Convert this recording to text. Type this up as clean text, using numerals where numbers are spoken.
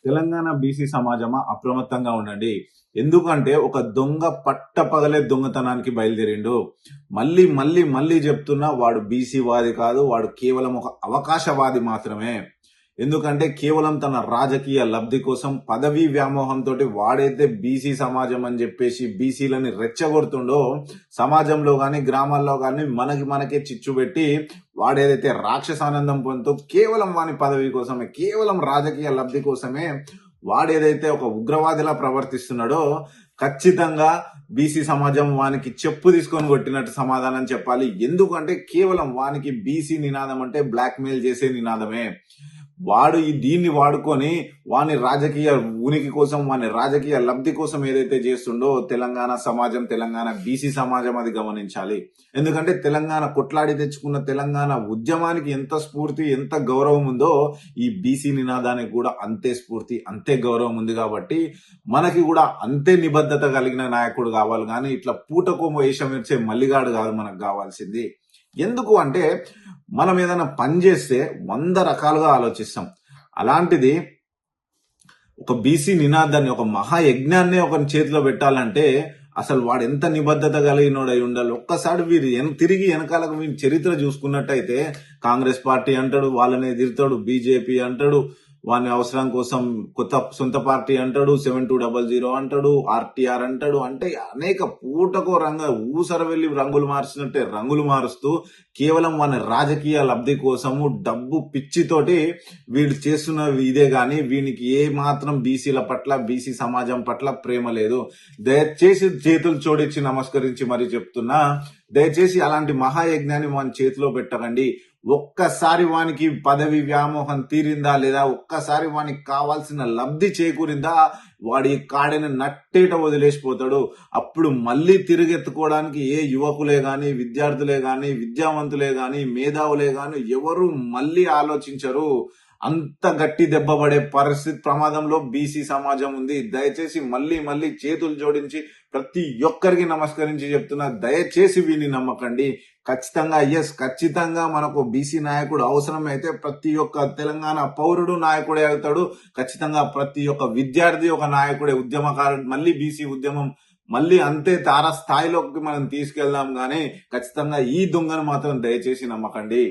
Telangana BC సమాజమా అప్రమత్తంగా ఉండండి. ఎందుకంటే ఒక దొంగ పట్టపగలే దొంగతనానికి బయలుదేరిండు. మళ్ళీ మళ్ళీ మళ్ళీ చెప్తున్నా వాడు బీసీ వాది కాదు. వాడు కేవలం ఒక అవకాశవాది మాత్రమే. ఎందుకంటే కేవలం తన రాజకీయ లబ్ధి కోసం పదవీ వ్యామోహంతోటి వాడైతే బీసీ సమాజం అని చెప్పేసి బీసీలని రెచ్చగొడుతుండో సమాజంలో గాని గ్రామాల్లో గాని మనకే చిచ్చు పెట్టి వాడేదైతే రాక్షసానందం పొందుతూ కేవలం వాని పదవి కోసమే కేవలం రాజకీయ లబ్ధి కోసమే వాడేదైతే ఒక ఉగ్రవాదిలా ప్రవర్తిస్తున్నాడో ఖచ్చితంగా బీసీ సమాజం వానికి చెప్పు తీసుకొని కొట్టినట్టు సమాధానం చెప్పాలి. ఎందుకంటే కేవలం వానికి బీసీ నినాదం అంటే బ్లాక్ మెయిల్ చేసే నినాదమే. వాడు దీన్ని వాడుకొని వాని రాజకీయ ఉనికి కోసం వాని రాజకీయ లబ్ధి కోసం ఏదైతే చేస్తుండో తెలంగాణ సమాజం, తెలంగాణ బీసీ సమాజం అది గమనించాలి. ఎందుకంటే తెలంగాణ కొట్లాడి తెచ్చుకున్న తెలంగాణ ఉద్యమానికి ఎంత స్ఫూర్తి, ఎంత గౌరవం ఉందో ఈ బీసీ నినాదానికి కూడా అంతే స్ఫూర్తి, అంతే గౌరవం ఉంది. కాబట్టి మనకి కూడా అంతే నిబద్ధత కలిగిన నాయకుడు కావాలి. కానీ ఇట్లా పూటకోమ వేషం ఇచ్చే మల్లిగాడు కాదు మనకు కావాల్సింది. ఎందుకు అంటే మనం ఏదైనా పని చేస్తే 100 రకాలుగా ఆలోచిస్తాం. అలాంటిది ఒక బీసీ నినాదాన్ని, ఒక మహాయజ్ఞాన్ని ఒకరి చేతిలో పెట్టాలంటే అసలు వాడు ఎంత నిబద్ధత కలిగినోడై ఉండాలి. ఒక్కసారి వీరు తిరిగి వెనకాలకు వీరి చరిత్ర చూసుకున్నట్టయితే కాంగ్రెస్ పార్టీ అంటాడు, వాళ్ళని ఎదురుతాడు, బీజేపీ అంటాడు, వాని అవసరం కోసం కొత్త సొంత పార్టీ అంటాడు, 7200 అంటాడు, ఆర్టీఆర్ అంటాడు. అంటే అనేక పూటకో ఊసర వెళ్లి రంగులు మార్చినట్టే రంగులు మారుస్తూ కేవలం వాని రాజకీయ లబ్ధి కోసము డబ్బు పిచ్చితోటి వీడు చేస్తున్న ఇదే గాని వీనికి ఏ మాత్రం బీసీల పట్ల బీసీ సమాజం పట్ల ప్రేమ లేదు. దయచేసి చేతులు జోడించి నమస్కరించి మరీ చెప్తున్నా, దయచేసి అలాంటి మహాయజ్ఞాన్ని మన చేతిలో పెట్టకండి. ఒక్కసారి వానికి పదవి వ్యామోహం తీరిందా లేదా, ఒక్కసారి వానికి కావాల్సిన లబ్ధి చేకూరిందా, వాడి కాడిని నట్టేట వదిలేసిపోతాడు. అప్పుడు మళ్ళీ తిరిగెత్తుకోవడానికి ఏ యువకులే గాని, విద్యార్థులే గాని, విద్యావంతులే గాని, మేధావులే గాని ఎవరు మళ్ళీ ఆలోచించరు. అంత గట్టి దెబ్బ పడే పరిస్థితి ప్రమాదంలో బీసీ సమాజం ఉంది. దయచేసి మళ్ళీ చేతులు జోడించి ప్రతి ఒక్కరికి నమస్కరించి చెప్తున్నా, దయచేసి వీని నమ్మకండి. ఖచ్చితంగా మనకు బీసీ నాయకుడు అవసరమైతే ప్రతి ఒక్క తెలంగాణ పౌరుడు నాయకుడే అవుతాడు. ఖచ్చితంగా ప్రతి ఒక్క విద్యార్థి ఒక నాయకుడే, ఉద్యమకారుడు. మళ్ళీ బీసీ ఉద్యమం మళ్ళీ అంతే తార స్థాయిలోకి మనం తీసుకెళ్దాం. గానీ ఖచ్చితంగా ఈ దొంగను మాత్రం దయచేసి నమ్మకండి.